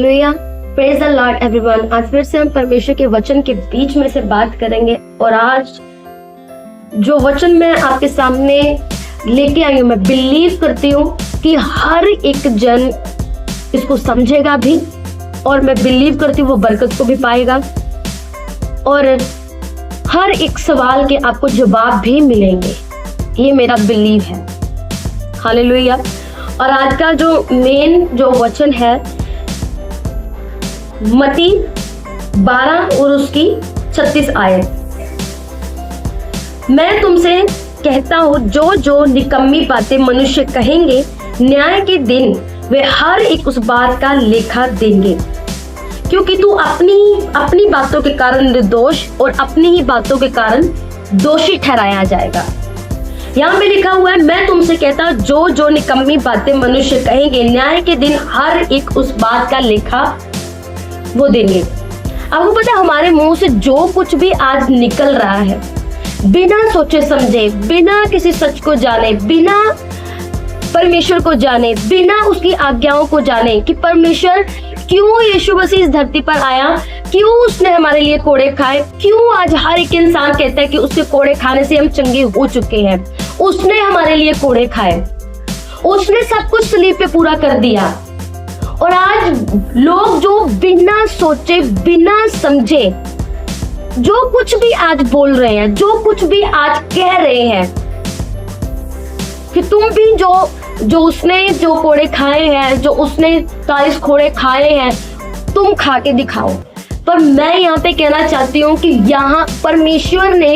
Hallelujah, praise the Lord everyone. आज फिर से हम परमेश्वर के वचन के बीच में से बात करेंगे और आज जो वचन मैं आपके सामने लेके आई हूँ, मैं बिलीव करती हूँ कि हर एक जन इसको समझेगा भी और मैं बिलीव करती हूँ वो बरकत को भी पाएगा और हर एक सवाल के आपको जवाब भी मिलेंगे। ये मेरा बिलीव है। हालेलुया। और आज का जो मेन जो वचन है मत्ती 12 और उसकी 36 आयत। मैं तुमसे कहता हूँ जो जो निकम्मी बातें मनुष्य कहेंगे, न्याय के दिन वे हर एक उस बात का लेखा देंगे, क्योंकि तू अपनी बातों के कारण निर्दोष और अपनी ही बातों के कारण दोषी ठहराया जाएगा। यहाँ पे लिखा हुआ है, मैं तुमसे कहता हूँ जो जो निकम्मी बातें मनुष्य कहेंगे, न्याय के दिन हर एक उस बात का लेखा वो देंगे। आपको पता है हमारे मुंह से जो कुछ भी आज निकल रहा है, बिना सोचे समझे, बिना किसी सच को जाने, बिना परमेश्वर को जाने, बिना उसकी आज्ञाओं को जाने कि परमेश्वर क्यों यीशु मसीह इस धरती पर आया, क्यों उसने हमारे लिए कोड़े खाए, क्यों आज हर एक इंसान कहता है कि उसके कोड़े खाने से हम चंगे हो चुके हैं। उसने हमारे लिए कोड़े खाए, उसने सब कुछ सलीब पे पूरा कर दिया। और आज लोग जो बिना सोचे बिना समझे जो कुछ भी आज बोल रहे हैं, जो कुछ भी आज कह रहे हैं कि तुम भी जो उसने जो कोड़े खाए हैं, जो उसने 40 कोड़े खाए हैं, तुम खा के दिखाओ। पर मैं यहाँ पे कहना चाहती हूँ कि यहाँ परमेश्वर ने,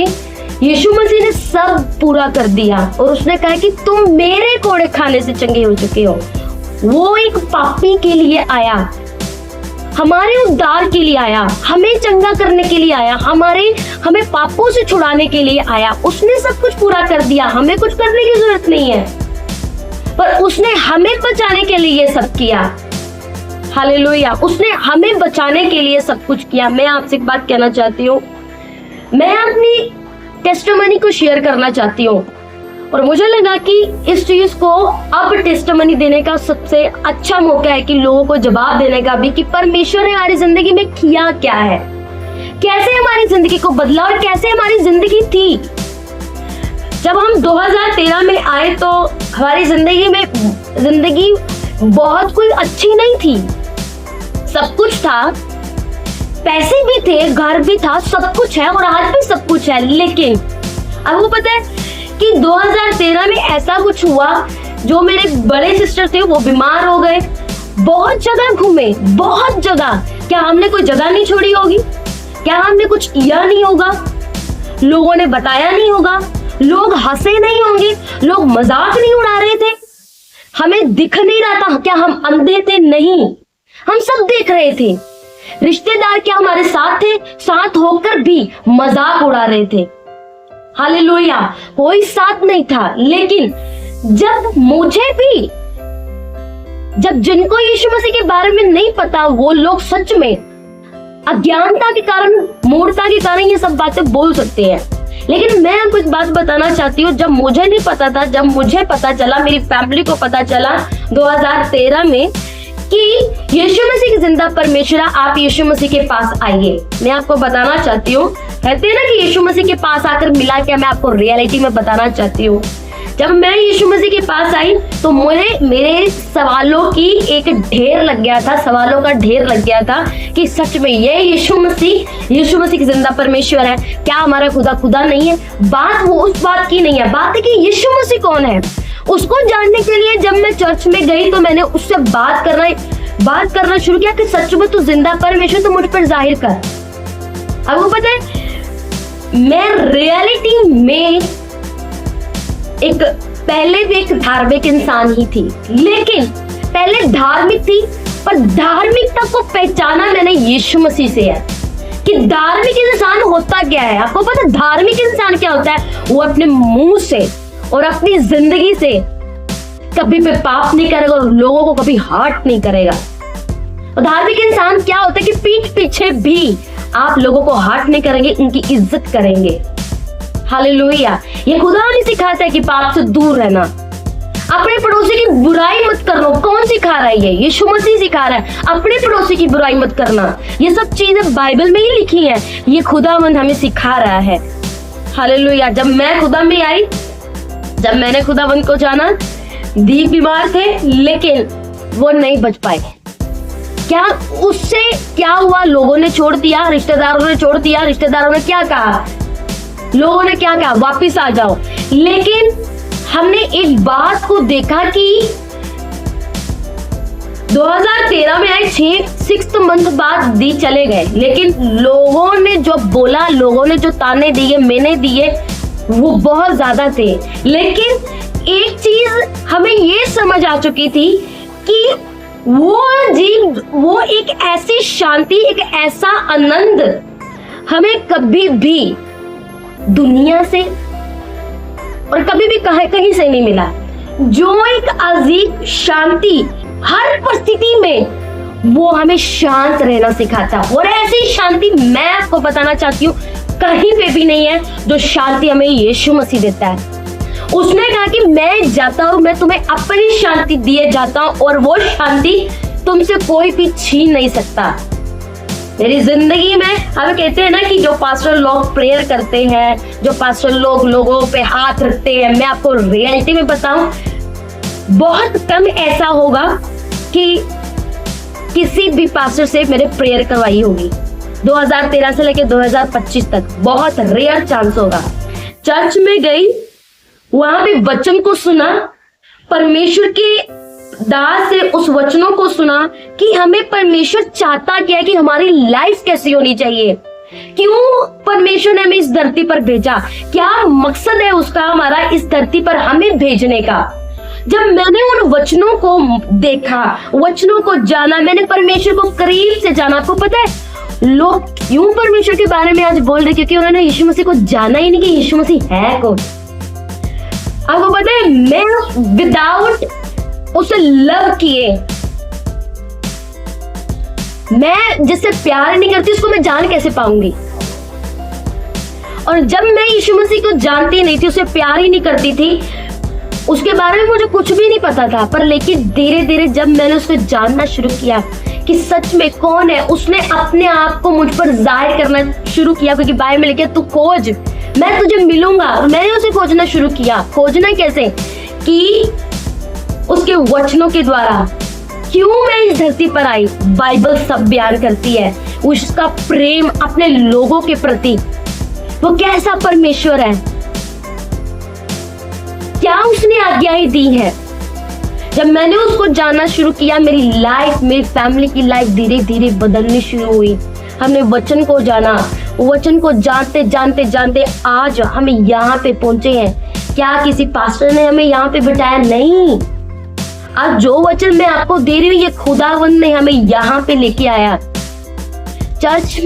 यीशु मसीह ने सब पूरा कर दिया और उसने कहा कि तुम मेरे कोड़े खाने से चंगे हो चुके हो। वो एक पापी के लिए आया, हमारे उद्धार के लिए आया, हमें चंगा करने के लिए आया, हमें पापों से छुड़ाने के लिए आया। उसने सब कुछ पूरा कर दिया, हमें कुछ करने की जरूरत नहीं है, पर उसने हमें बचाने के लिए ये सब किया। हालेलुया। उसने हमें बचाने के लिए सब कुछ किया। मैं आपसे एक बात कहना चाहती हूँ, मैं अपनी टेस्टिमनी को शेयर करना चाहती हूँ और मुझे लगा कि इस चीज को अब टेस्टिमनी देने का सबसे अच्छा मौका है कि लोगों को जवाब देने का भी कि परमेश्वर ने हमारी जिंदगी में किया क्या है, कैसे हमारी जिंदगी को बदला और कैसे हमारी जिंदगी थी। जब हम 2013 में आए तो हमारी जिंदगी बहुत कोई अच्छी नहीं थी। सब कुछ था, पैसे भी थे, घर भी था, सब कुछ है और आज भी सब कुछ है। लेकिन आपको पता है कि 2013 में ऐसा कुछ हुआ, जो मेरे बड़े सिस्टर थे वो बीमार हो गए, बहुत जगह घूमे, बहुत जगह। क्या हमने कोई जगह नहीं छोड़ी होगी? क्या हमने कुछ किया नहीं होगा? लोगों ने बताया नहीं होगा? लोग हंसे नहीं होंगे? लोग मजाक नहीं उड़ा रहे थे? हमें दिख नहीं रहा था? क्या हम अंधे थे? नहीं, हम सब देख रहे थे। रिश्तेदार क्या हमारे साथ थे? साथ होकर भी मजाक उड़ा रहे थे। हालेलुया। कोई साथ नहीं था। लेकिन जब जिनको यीशु मसीह के बारे में नहीं पता, वो लोग सच में अज्ञानता के कारण, मूर्खता के कारण ये सब बातें बोल सकते हैं। लेकिन मैं आपको एक बात बताना चाहती हूँ, जब मुझे नहीं पता था, जब मुझे पता चला, मेरी फैमिली को पता चला 2013 में कि यीशु मसीह की जिंदा परमेश्वर, आप यीशु मसीह के पास आइए। मैं आपको बताना चाहती हूँ, कहते हैं ना कि यीशु मसीह के पास आकर मिला क्या, मैं आपको रियलिटी में बताना चाहती हूँ। जब मैं यीशु मसीह के पास आई तो मेरे सवालों की एक ढेर लग गया था, सवालों का ढेर लग गया था कि सच में ये यीशु मसीह की जिंदा परमेश्वर है क्या? हमारा खुदा नहीं है? बात वो उस बात की नहीं है, बात है कि यीशु मसीह कौन है। उसको जानने के लिए जब मैं चर्च में गई तो मैंने उससे बात करना शुरू किया कि सच में तू जिंदा परमेश्वर, तो मुझ पर जाहिर कर। आपको पता है मैं रियलिटी में पहले भी एक धार्मिक इंसान ही थी, लेकिन पहले धार्मिक थी, पर धार्मिकता को पहचाना मैंने यीशु मसीह से है कि धार्मिक इंसान होता क्या है। आपको पता है धार्मिक इंसान क्या होता है? वो अपने मुंह से और अपनी जिंदगी से कभी भी पाप नहीं करेगा और लोगों को कभी हर्ट नहीं करेगा। और धार्मिक इंसान क्या होता है कि पीठ पीछे भी आप लोगों को हर्ट नहीं करेंगे, उनकी इज्जत करेंगे। हालेलुया। ये खुदा हमें सिखाता है कि पाप से दूर रहना। अपने पड़ोसी की बुराई मत करना। कौन सिखा रहा है? ये यीशु मसीह सिखा रहा है, अपने पड़ोसी की बुराई मत करना। ये सब चीजें बाइबल में ही लिखी है, ये खुदावंद हमें सिखा रहा है। हालेलुया। जब मैं खुदा में आई, जब मैंने खुदावंद को जाना, दीप बीमार थे लेकिन वो नहीं बच पाए। क्या उससे क्या हुआ? लोगों ने छोड़ दिया, रिश्तेदारों ने छोड़ दिया। रिश्तेदारों ने क्या कहा? लोगों ने क्या कहा? वापिस आ जाओ। लेकिन हमने एक बात को देखा कि 2013 में आए, 6 मंथ बाद दी चले गए, लेकिन लोगों ने जो बोला, लोगों ने जो ताने दिए, मैंने दिए, वो बहुत ज्यादा थे। लेकिन एक चीज हमें ये समझ आ चुकी थी कि वो एक ऐसी शांति, एक ऐसा आनंद हमें कभी भी दुनिया से और कभी भी कहीं से नहीं मिला। जो एक अजीब शांति हर परिस्थिति में वो हमें शांत रहना सिखाता, और ऐसी शांति मैं आपको बताना चाहती हूँ कहीं पे भी नहीं है जो शांति हमें यीशु मसीह देता है। उसने कहा कि मैं जाता हूँ, मैं तुम्हें अपनी शांति दिए जाता हूँ, और वो शांति तुमसे कोई भी छीन नहीं सकता। मेरी जिंदगी में हम कहते हैं ना कि जो पास्टर लोग प्रेयर करते हैं, जो पास्टर लोग लोगों पे हाथ रखते हैं, मैं आपको रियलिटी में बताऊं, बहुत कम ऐसा होगा कि किसी भी पास्टर से मेरे प्रेयर करवाई होगी। 2013 से लेकर 2025 तक बहुत रेयर चांस होगा। चर्च में गई, वहां पे वचन को सुना, परमेश्वर के दास से उस वचनों को सुना कि हमें परमेश्वर चाहता क्या है, कि हमारी लाइफ कैसी होनी चाहिए, क्यों परमेश्वर ने हमें इस धरती पर भेजा, क्या मकसद है उसका हमारा इस धरती पर हमें भेजने का। जब मैंने उन वचनों को देखा, वचनों को जाना, मैंने परमेश्वर को करीब से जाना। आपको पता है लोग क्यों परमेश्वर के बारे में आज बोल रहे? क्योंकि उन्होंने यीशु मसीह को जाना ही नहीं कि यीशु मसीह है कौन। आपको पता है मैं विदाउट उसे लव किए, मैं जिससे प्यार नहीं करती उसको मैं जान कैसे पाऊंगी। और जब मैं यीशु मसीह को जानती नहीं थी, उसे प्यार ही नहीं करती थी, उसके बारे में मुझे कुछ भी नहीं पता था, पर लेकिन धीरे धीरे जब मैंने उसको जानना शुरू किया कि सच में कौन है, उसने अपने आप को मुझ पर जाहिर करना शुरू किया। क्योंकि बाइबल में लिखा तू खोज, मैं तुझे मिलूंगा। मैंने उसे खोजना शुरू किया। खोजना कैसे? कि उसके वचनों के द्वारा। क्यों मैं इस धरती पर आई, बाइबल सब बयान करती है। उसका प्रेम अपने लोगों के प्रति, वो कैसा परमेश्वर है, क्या उसने आज्ञाएं दी है। जब मैंने उसको जानना शुरू किया, मेरी लाइफ, मेरी फैमिली की लाइफ धीरे धीरे बदलनी शुरू हुई। हमने वचन को जाना, वचन को जानते जानते जानते आज हम यहाँ पे पहुंचे हैं। क्या किसी पास्टर ने हमें यहाँ पे बिठाया? नहीं। आज जो वचन मैं आपको दे रही हूँ, ये खुदावंद ने हमें यहाँ पे लेके आया। चर्च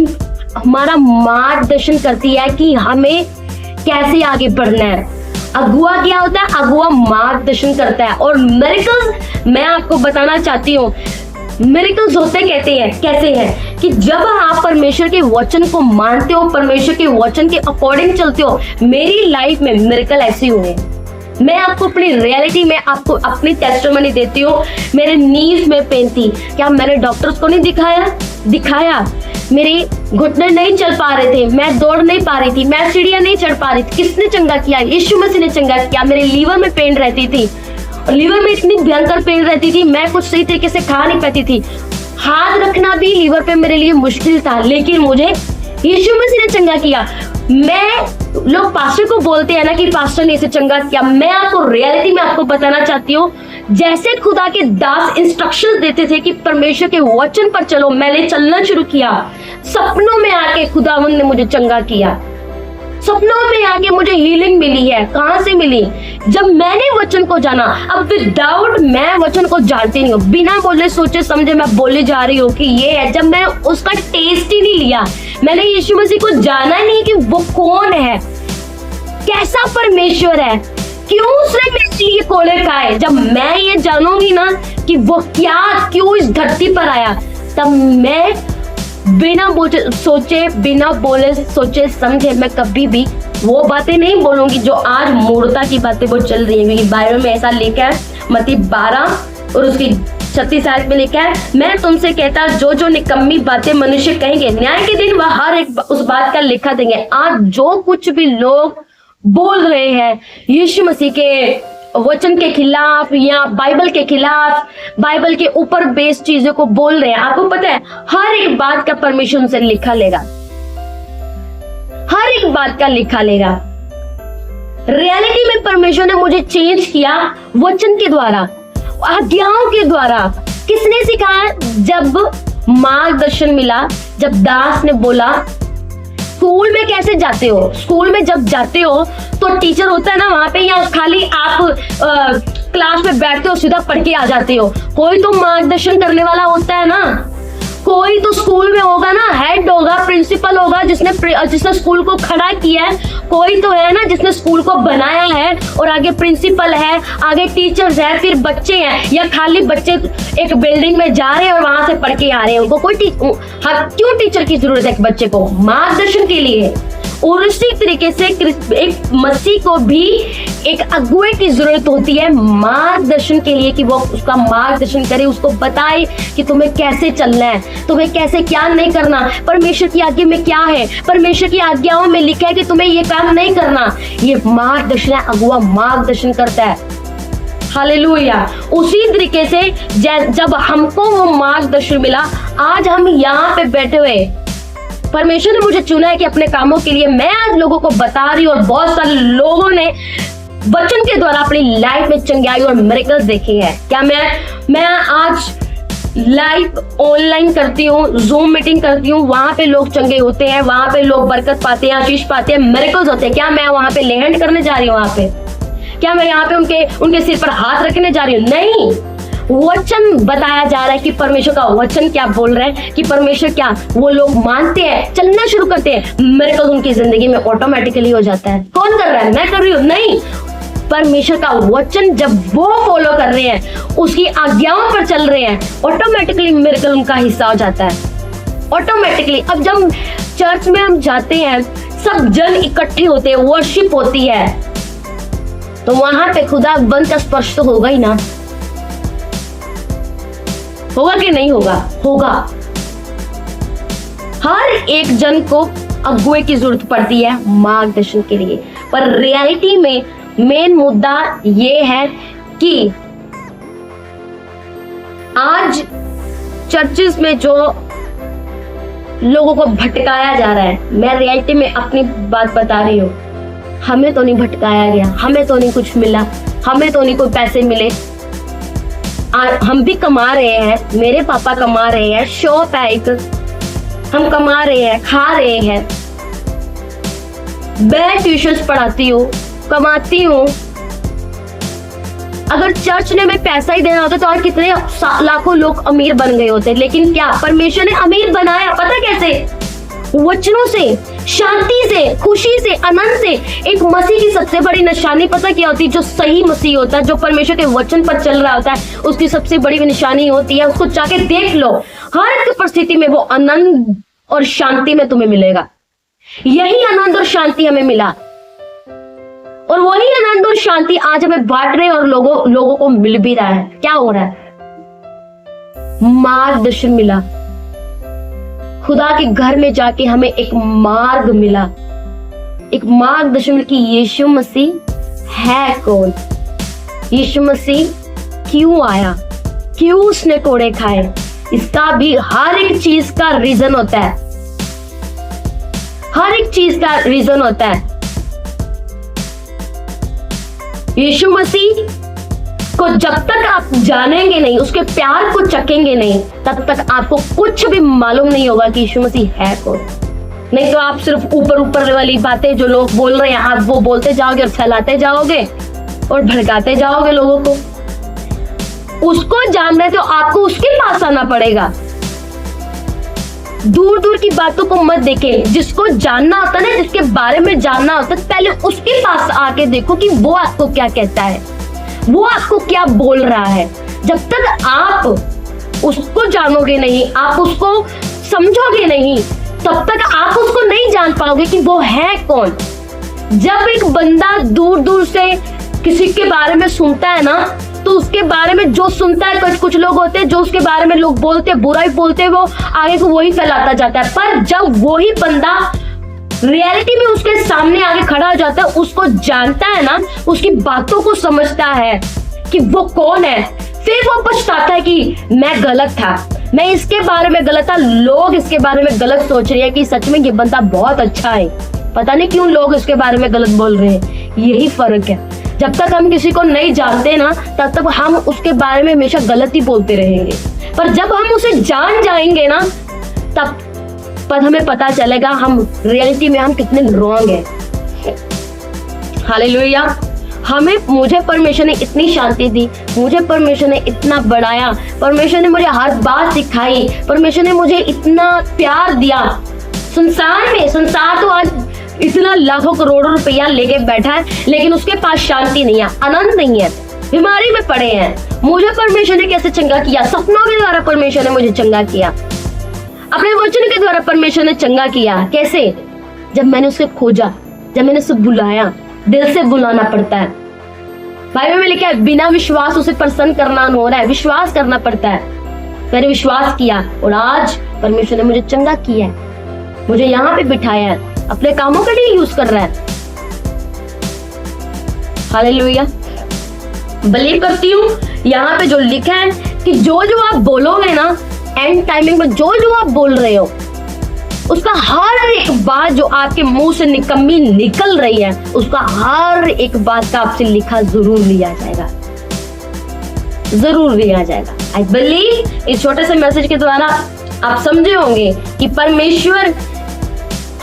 हमारा मार्गदर्शन करती है कि हमें कैसे आगे बढ़ना है। अगुआ क्या होता है? अगुआ मार्गदर्शन करता है। और मिरेकल्स मैं आपको बताना चाहती हूँ, मिरेकल्स होते कहते हैं कैसे हैं कि जब आप परमेश्वर के वचन को मानते हो, परमेश्वर के वचन के अकॉर्डिंग चलते हो। मेरी लाइफ में मिरेकल ऐसे हुए। मैं आपको अपनी रियलिटी में आपको अपनी टेस्टिमनी देती हूँ। मेरे नीज में पेन थी, क्या मैंने डॉक्टर्स को नहीं दिखाया? मेरे घुटने नहीं चल पा रहे थे, मैं दौड़ नहीं पा रही थी, मैं सीढ़ियां नहीं चढ़ पा रही थी। किसने चंगा किया? यीशु मसीह ने चंगा किया। मेरे लीवर में पेन रहती थी, और लीवर में इतनी भयंकर पेन रहती थी, मैं कुछ सही तरीके से खा नहीं पाती थी। हाथ रखना भी लीवर पे मेरे लिए मुश्किल था, लेकिन मुझे यीशु मसीह ने चंगा किया। लोग पास्टर को बोलते हैं ना कि पास्टर ने इसे चंगा किया। मैं आपको रियलिटी में आपको बताना चाहती हूँ, जैसे खुदा के दास इंस्ट्रक्शंस देते थे कि परमेश्वर के वचन पर चलो, मैंने चलना शुरू किया। सपनों में आके खुदावंद ने मुझे चंगा किया। सपनों में आके मुझे हीलिंग मिली है। कहां से मिली? जब मैंने वचन को जाना। अब विदाउट मैं वचन को जानती नहीं हूँ, बिना बोले सोचे समझे मैं बोले जा रही हूँ कि ये है। जब मैं उसका टेस्ट ही नहीं लिया, मैंने यीशु मसीह को जाना ही नहीं कि वो कौन है, कैसा परमेश्वर है, क्यों उसने मेरे लिए कोले खाए। जब मैं ये जानूंगी ना कि वो क्या, क्यों इस धरती पर आया, तब मैं बिना बोले सोचे समझे मैं कभी भी वो बातें नहीं बोलूंगी जो आज मूर्खता की बातें वो चल रही है। क्योंकि बाइबल में ऐसा लिखा है, मत्ती 12 और उसकी 36 आयत में लिखा है, मैं तुमसे कहता जो जो निकम्मी बातें मनुष्य कहेंगे न्याय के दिन वह हर एक उस बात का लेखा देंगे। आज जो कुछ भी लोग बोल रहे हैं यीशु मसीह के वचन के खिलाफ या बाइबल के खिलाफ, बाइबल के ऊपर बेस्ड चीजों को बोल रहे हैं, आपको पता है हर एक बात का परमेश्वर उनसे लिखा लेगा, हर एक बात का लिखा लेगा। रियलिटी में परमेश्वर ने मुझे चेंज किया वचन के द्वारा, आज्ञाओं के द्वारा। किसने सिखाया? जब मार्गदर्शन मिला, जब दास ने बोला स्कूल में कैसे जाते हो, स्कूल में जब जाते हो तो टीचर होता है ना वहां पे, या खाली आप क्लास में बैठते हो सीधा पढ़ के आ जाते हो? कोई तो मार्गदर्शन करने वाला होता है ना, कोई तो स्कूल में होगा ना, हेड होगा, प्रिंसिपल होगा जिसने स्कूल को खड़ा किया है, कोई तो है ना जिसने स्कूल को बनाया है, और आगे प्रिंसिपल है, आगे टीचर्स है, फिर बच्चे हैं, या खाली बच्चे एक बिल्डिंग में जा रहे हैं और वहां से पढ़ के आ रहे हैं? उनको कोई क्यों टीचर की जरूरत है? बच्चे को मार्गदर्शन के लिए। और उसी तरीके से एक मसीह को भी एक अगुवे की जरूरत होती है मार्गदर्शन के लिए, कि वो उसका मार्गदर्शन करे, उसको बताए कि तुम्हें कैसे चलना है, तुम्हें कैसे क्या नहीं करना, परमेश्वर की आज्ञा में क्या है, परमेश्वर की आज्ञाओं में लिखा है कि तुम्हें ये काम नहीं करना। ये मार्गदर्शन है, अगुवा मार्गदर्शन करता है। हालेलुया। उसी तरीके से जब हमको वो मार्गदर्शन मिला, आज हम यहाँ पे बैठे हुए, परमेश्वर ने मुझे चुना है कि अपने कामों के लिए मैं आज लोगों को बता रही हूँ, और बहुत सारे लोगों ने वचन के द्वारा अपनी लाइफ में चंगाई और मिरेकल्स देखे हैं। क्या मैं आज लाइव ऑनलाइन करती हूँ, जूम मीटिंग करती हूँ, वहां पे लोग चंगे होते हैं, वहां पे लोग बरकत पाते हैं, आशीष पाते हैं, मिरेकल्स होते हैं। क्या मैं वहां पे लेहैंड करने जा रही हूँ? वहां पे क्या मैं यहाँ पे उनके सिर पर हाथ रखने जा रही हूँ? नहीं। वचन बताया जा रहा है कि परमेश्वर का वचन क्या बोल रहा है, कि परमेश्वर क्या, वो लोग मानते हैं, चलना शुरू करते हैं, मिरेकल उनकी जिंदगी में ऑटोमेटिकली हो जाता है। कौन कर रहा है? मैं कर रही हूँ? नहीं। परमेश्वर का वचन जब वो फॉलो कर रहे हैं, उसकी आज्ञाओं पर चल रहे हैं, ऑटोमेटिकली मिरेकल उनका हिस्सा हो जाता है, ऑटोमेटिकली। अब जब चर्च में हम जाते हैं, सब जन इकट्ठे होते हैं, वर्शिप होती है, तो वहां पे खुदा बंद का स्पर्श तो होगा ही ना। होगा कि नहीं होगा? होगा। हर एक जन को अगुवे की जरूरत पड़ती है मार्गदर्शन के लिए। पर रियलिटी में मेन मुद्दा ये है कि आज चर्चेस में जो लोगों को भटकाया जा रहा है, मैं रियलिटी में अपनी बात बता रही हूँ, हमें तो नहीं भटकाया गया, हमें तो नहीं कुछ मिला, हमें तो नहीं कोई पैसे मिले। हम भी कमा रहे हैं, मेरे पापा कमा रहे हैं, शॉप है एक, हम कमा रहे हैं, खा रहे हैं, मैं ट्यूशंस पढ़ाती हूँ, कमाती हूँ। अगर चर्च ने हमें पैसा ही देना होता तो आज कितने लाखों लोग अमीर बन गए होते। लेकिन क्या परमेश्वर ने अमीर बनाया? पता कैसे? वचनों से, शांति से, खुशी से, आनंद से। एक मसीह की सबसे बड़ी निशानी पता क्या होती है? जो सही मसीह होता है, जो परमेश्वर के वचन पर चल रहा होता है, उसकी सबसे बड़ी निशानी होती है, उसको जाके देख लो, हर एक परिस्थिति में वो आनंद और शांति में तुम्हें मिलेगा। यही आनंद और शांति हमें मिला, और वही आनंद और शांति आज हमें बांट रहे हैं, और लोगों को मिल भी रहा है। क्या हो रहा है? मार्गदर्शन मिला। खुदा के घर में जाके हमें एक मार्ग मिला, एक मार्गदर्शन कि यीशु मसीह है कौन, यीशु मसीह क्यों आया, क्यों उसने कोड़े खाए। इसका भी हर एक चीज का रीजन होता है, हर एक चीज का रीजन होता है। यीशु मसीह को जब तक आप जानेंगे नहीं, उसके प्यार को चखेंगे नहीं, तब तक आपको कुछ भी मालूम नहीं होगा कि यीशु मसीह है कौन। नहीं तो आप सिर्फ ऊपर वाली बातें जो लोग बोल रहे हैं, आप वो बोलते जाओगे और फैलाते जाओगे और भड़काते जाओगे लोगों को। उसको जानना है तो आपको उसके पास आना पड़ेगा। दूर दूर की बातों को मत देखें। जिसको जानना होता है ना, जिसके बारे में जानना होता है, पहले उसके पास आके देखो कि वो आपको क्या कहता है, वो आपको क्या बोल रहा है। जब तक आप उसको जानोगे नहीं, आप उसको समझोगे नहीं, तब तक आप उसको नहीं जान पाओगे कि वो है कौन। जब एक बंदा दूर दूर से किसी के बारे में सुनता है ना, तो तो उसके बारे में जो सुनता है, कुछ लोग होते हैं जो उसके बारे में लोग बोलते हैं, बुरा ही बोलते हैं, वो आगे को वही फैलाता जाता है। पर जब वही बंदा रियलिटी में उसके सामने आगे खड़ा हो जाता है, उसको जानता है ना, उसकी बातों को समझता है कि वो कौन है, फिर वो पछताता है कि मैं गलत था, मैं इसके बारे में गलत था, लोग इसके बारे में गलत सोच रहे हैं कि सच में ये बंदा बहुत अच्छा है, पता नहीं क्यों लोग इसके बारे में गलत बोल रहे हैं। यही फर्क है। जब तक हम किसी को नहीं जानते ना, तब तक हम उसके बारे में हमेशा गलत ही बोलते रहेंगे। पर जब हम उसे जान जाएंगे ना, तब पर हमें पता चलेगा हम रियलिटी में हम कितने रॉन्ग हैं। हालेलुया। मुझे परमेश्वर ने इतनी शांति दी, मुझे परमेश्वर ने इतना बढ़ाया, परमेश्वर ने मुझे हर बात सिखाई, परमेश्वर ने मुझे इतना प्यार दिया। संसार तो आज इतना लाखों करोड़ों रुपया लेके बैठा है, लेकिन उसके पास शांति नहीं है, आनंद नहीं है, बीमारी में पड़े हैं। मुझे परमेश्वर ने कैसे चंगा किया? सपनों के द्वारा परमेश्वर ने मुझे चंगा किया, अपने वचन के द्वारा परमेश्वर ने चंगा किया। कैसे? जब मैंने उसे खोजा, जब मैंने उसे बुलाया। दिल से बुलाना पड़ता है। बाइबल में लिखा है बिना विश्वास उसे प्रसन्न करना हो रहा है, विश्वास करना पड़ता है। मैंने विश्वास किया और आज परमेश्वर ने मुझे चंगा किया है, मुझे यहाँ पे बिठाया है, अपने कामों के लिए यूज कर रहा है। हालेलुया। बिलीव करती हूँ यहाँ पे जो लिखा है कि जो आप बोलोगे ना, एंड टाइमिंग में जो आप बोल रहे हो, उसका हर एक बात जो आपके मुंह से निकम्मी निकल रही है, उसका हर एक बात का आपसे लिखा जरूर लिया जाएगा, जरूर लिया जाएगा। आई बिलीव इस छोटे से मैसेज के द्वारा आप समझे होंगे कि परमेश्वर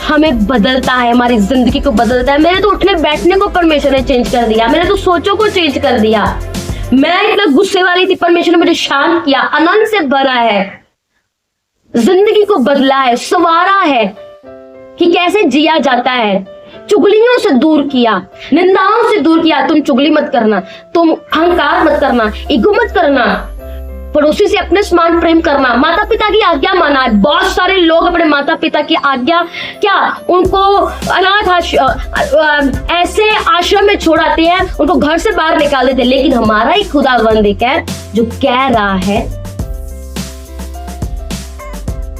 हमें बदलता है, हमारी जिंदगी को बदलता है। मेरे तो उठने बैठने को परमेश्वर ने चेंज कर दिया, मेरे तो सोचों को चेंज कर दिया। मैं इतना गुस्से वाली थी, परमेश्वर ने मुझे शांत किया, आनंद से भरा है, जिंदगी को बदला है, संवारा है कि कैसे जिया जाता है। चुगलियों से दूर किया, निंदाओं से दूर किया। तुम चुगली मत करना, तुम अहंकार मत करना, ईगो मत करना, पड़ोसी से अपने समान प्रेम करना, माता पिता की आज्ञा माना है। बहुत सारे लोग अपने माता पिता की आज्ञा क्या, उनको अनाथ ऐसे आश्रम में छोड़ाते हैं, उनको घर से बाहर निकाल देते हैं। लेकिन हमारा ही खुदावंद एक है जो कह रहा है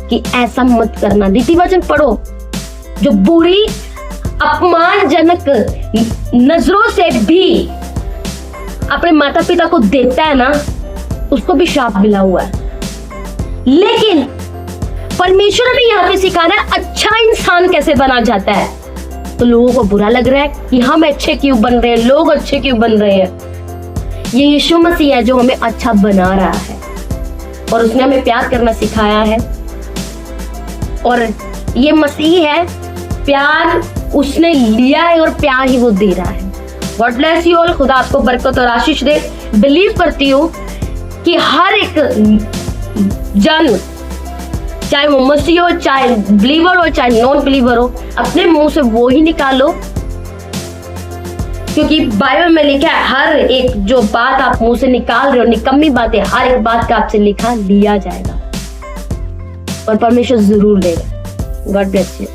कि ऐसा मत करना। नीति वचन पढ़ो। जो बुरी अपमानजनक नजरों से भी अपने माता पिता को देखता है ना, उसको भी शाप मिला हुआ है। लेकिन परमेश्वर ने यहाँ पे सिखाना है अच्छा इंसान कैसे बना जाता है। तो लोगों को बुरा लग रहा है कि हम अच्छे क्यों बन रहे हैं, लोग अच्छे क्यों बन रहे हैं। ये यीशु मसीह है जो हमें अच्छा बना रहा है, और उसने हमें प्यार करना सिखाया है। और ये मसीह है, प्यार उसने लिया है और प्यार ही वो दे रहा है। God bless you all. खुदा आपको बरकत और आशीष दे। बिलीव करती हूँ कि हर एक जन, चाहे वो मसीह हो, चाहे बिलीवर हो, चाहे नॉन बिलीवर हो, अपने मुंह से वो ही निकालो, क्योंकि बाइबल में लिखा है हर एक जो बात आप मुंह से निकाल रहे हो, निकम्मी बातें, हर एक बात का आपसे लिखा लिया जाएगा और परमेश्वर जरूर देगा। God bless you.